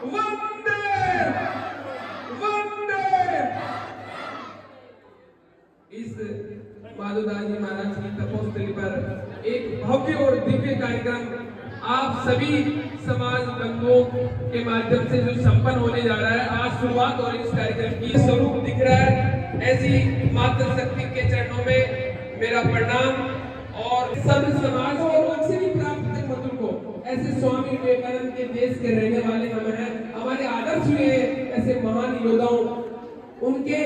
वंदे वंदे। इस माधोदास जी महाराज की तपोस्थली पर एक भव्य और दिव्य कार्यक्रम आप सभी समाज बंधुओं के माध्यम से जो संपन्न होने जा रहा है, आज शुरुआत हो रही इस कार्यक्रम की स्वरूप दिख रहा है। ऐसी मातृशक्ति के चरणों में मेरा प्रणाम और सब समाज और उनसे भी प्राप्त मधुर को ऐसे स्वामी विवेकानंद के देश के रहने वाले हम हैं, हमारे आदर्श हुए ऐसे महान योद्धाओं, उनके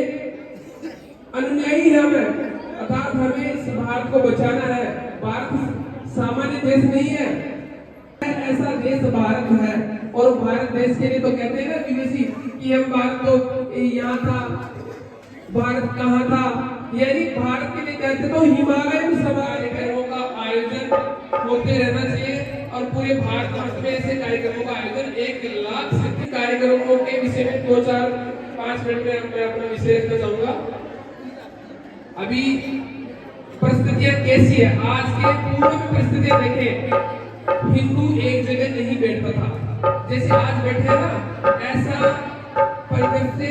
अनुयायी हम हैं। अर्थात हमें इस भारत को बचाना है। भारत सामान्य देश नहीं है, ऐसा देश भारत है। और भारत देश के लिए तो कहते हैं ना विदेशी कि हम भारत तो यहाँ था, भारत कहाँ था, यानी भारत के लिए कहते तो हिमालय में सभा कार्यक्रमों का आयोजन होते रहना चाहिए और पूरे भारत वर्ष में ऐसे कार्यक्रमों का आयोजन 1 लाख से अधिक कार्यक्रमों के विषय में 2-4-5 मिनट में मैं अपना विषय रखना चाहूंगा। अभी परिस्थितियां कैसी है, आज के पूर्व में परिस्थितियां देखें, हिंदू एक जगह नहीं बैठता था जैसे आज बैठे ना, ऐसा परिदृश्य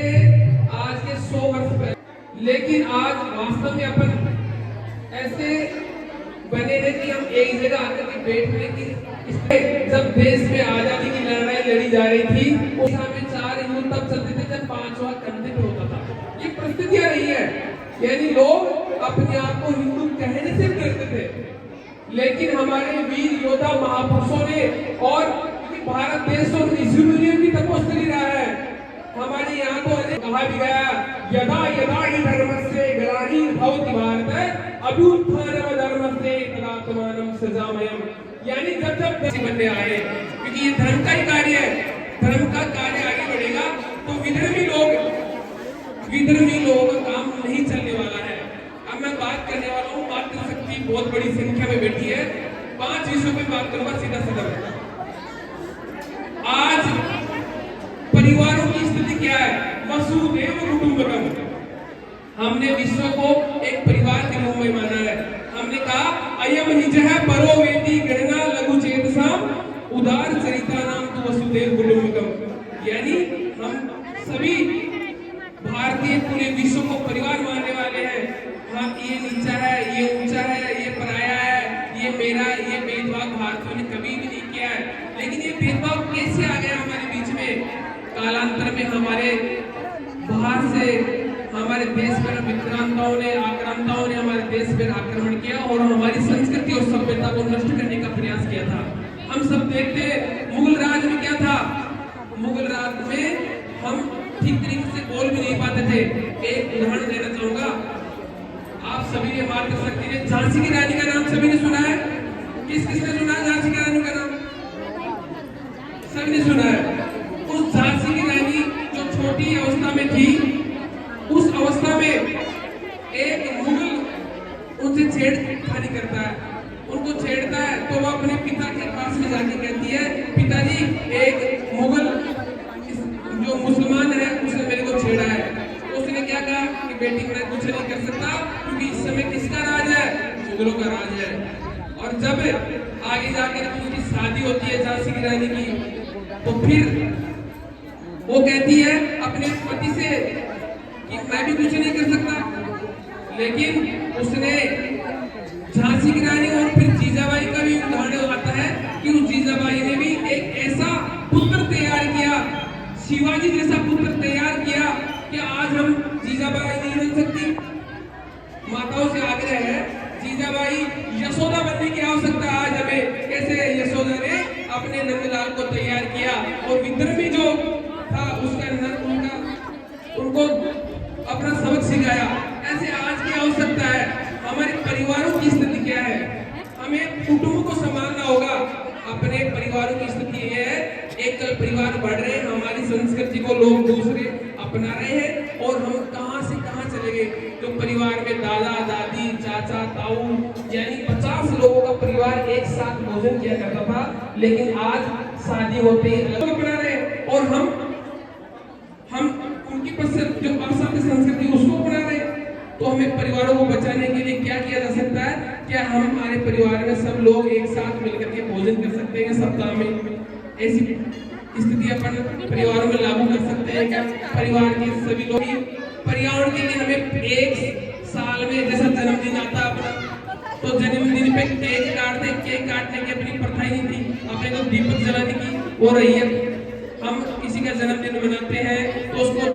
आज के 100 वर्ष पहले। लेकिन आज वास्तव में अपन ऐसे बने हैं कि हम एक जगह आकर के बैठने की, जब देश में आजादी की लड़ाई लड़ी जा रही थी उस समय 4 हिंदू तब चलते थे जब 5वां खंडित होता था। ये परिस्थितियां नहीं है, यानी लोग अपने आप को हिंदू कहने से डरते थे। लेकिन हमारे वीर योद्धा महापुरुषों ने, और भारत देश तो ऋषि मुनियों की तपस्या रहा है, हमारे यहाँ तो कहा भी गया यदा यदा ही धर्मस्य ग्लानिर्भवति भारत अभ्युत्थानम धर्मस्य तदात्मानं सृजाम्यहम्। यानी जब जब बनने आए, क्योंकि ये धर्म का ही कार्य है, धर्म का कार्य आगे बढ़ेगा तो विधर्मी लोगों का काम नहीं चलने वाला है। अब मैं बात करने वाला हूँ, मातृशक्ति बहुत बड़ी संख्या में बैठी है, 5 विषयों पे बात करूंगा सीधा सीधा। आज परिवारों की स्थिति क्या है? वसुधैव कुटुंबकम। हमने विश्व को एक परिवार के रूप में माना है। हमने कहा अयम निजः परो वेति गणना लघु चेतसाम उदार चरितानाम तु वसुधैव कुटुंबकम। यानी हम सभी भारतीय पूरे विश्व को परिवार मानने वाले हैं। हाँ, ये नीचा है, ये ऊंचा है, ये पराया है, ये मेरा, ये भेदभाव भारतीयों ने कभी भी नहीं किया है। लेकिन ये भेदभाव कैसे आ गया हमारे बीच में? कालांतर में हमारे बाहर से हमारे देश पर विक्रांताओं ने, आक्रांताओं ने हमारे देश पर आक्रमण किया और हमारी संस्कृति और सभ्यता को नष्ट करने का प्रयास किया था। हम सब देखते हैं मुगल राज में क्या था। मुगल राज में हम ठीक तरीके से बोल भी नहीं पाते थे। एक उदाहरण देना चाहूंगा, आप सभी ने मातृशक्ति ने झांसी की रानी का नाम सभी ने सुना है? किस किसने सुना है झांसी की रानी का नाम? सभी ने सुना है। उस झांसी की रानी जो छोटी अवस्था में थी, उस अवस्था में एक मुगल उनसे छेड़खानी करता है, उनको छेड़ता है तो वो अपने पिता के पास में जाके कहती है, पिताजी एक मुगल जो मुसलमान है उसने मेरे को छेड़ा है। तो उसने क्या कहा कि बेटी मैं कुछ नहीं कर सकता, क्योंकि इस समय किसका राज है? मुगलों का राज है। और जब आगे जाकर उसकी शादी होती है झांसी की रानी की, तो फिर वो कहती है अपने पति से कि मैं भी कुछ नहीं कर सकता। लेकिन उसने झांसी की रानी और फिर जीजाबाई का भी उदाहरण आता है कि उस जीजाबाई ने भी एक ऐसा पुत्र तैयार किया, शिवाजी जैसा पुत्र तैयार किया कि आज हम जीजाबाई नहीं बन सकती। माताओं से आग्रह है, जीजाबाई यशोदा बनने की आवश्यकता है आज हमें। कैसे यशोदा ने अपने नंदलाल को तैयार किया और विद्रमी जो था उसका उनको अपना सबक सिखाया, ऐसे आज की आवश्यकता है। हमारे परिवारों की स्थिति क्या है? हमें कुटुंब को संभालना होगा। अपने परिवारों की स्थिति ये है, एकल परिवार बढ़ रहे हैं, हमारी संस्कृति को लोग दूसरे अपना रहे हैं और हम कहां से कहां चले गए। जो परिवार में दादा दादी चाचा ताऊ यानी 50 लोगों का परिवार एक साथ भोजन किया करता था, लेकिन आज शादी होते ही अलग अपना रहे और हम उनकी पसंद जो पाश्चात्य संस्कृति उसको अपना रहे। तो हमें परिवारों को बचाने के लिए क्या किया जा सकता है? क्या हम हमारे परिवार में सब लोग एक साथ मिलकर के भोजन कर सकते हैं सप्ताह में? ऐसी स्थिति अपन परिवारों में लागू कर सकते हैं क्या? परिवार के सभी लोग ही पर्यावरण के लिए हमें एक साल में जैसा जन्मदिन आता अपना, तो जन्मदिन पे केक काटने की अपनी प्रथा ही नहीं थी, अपने को दीपक जलाने की हो रही है। हम किसी का जन्मदिन मनाते हैं तो उसको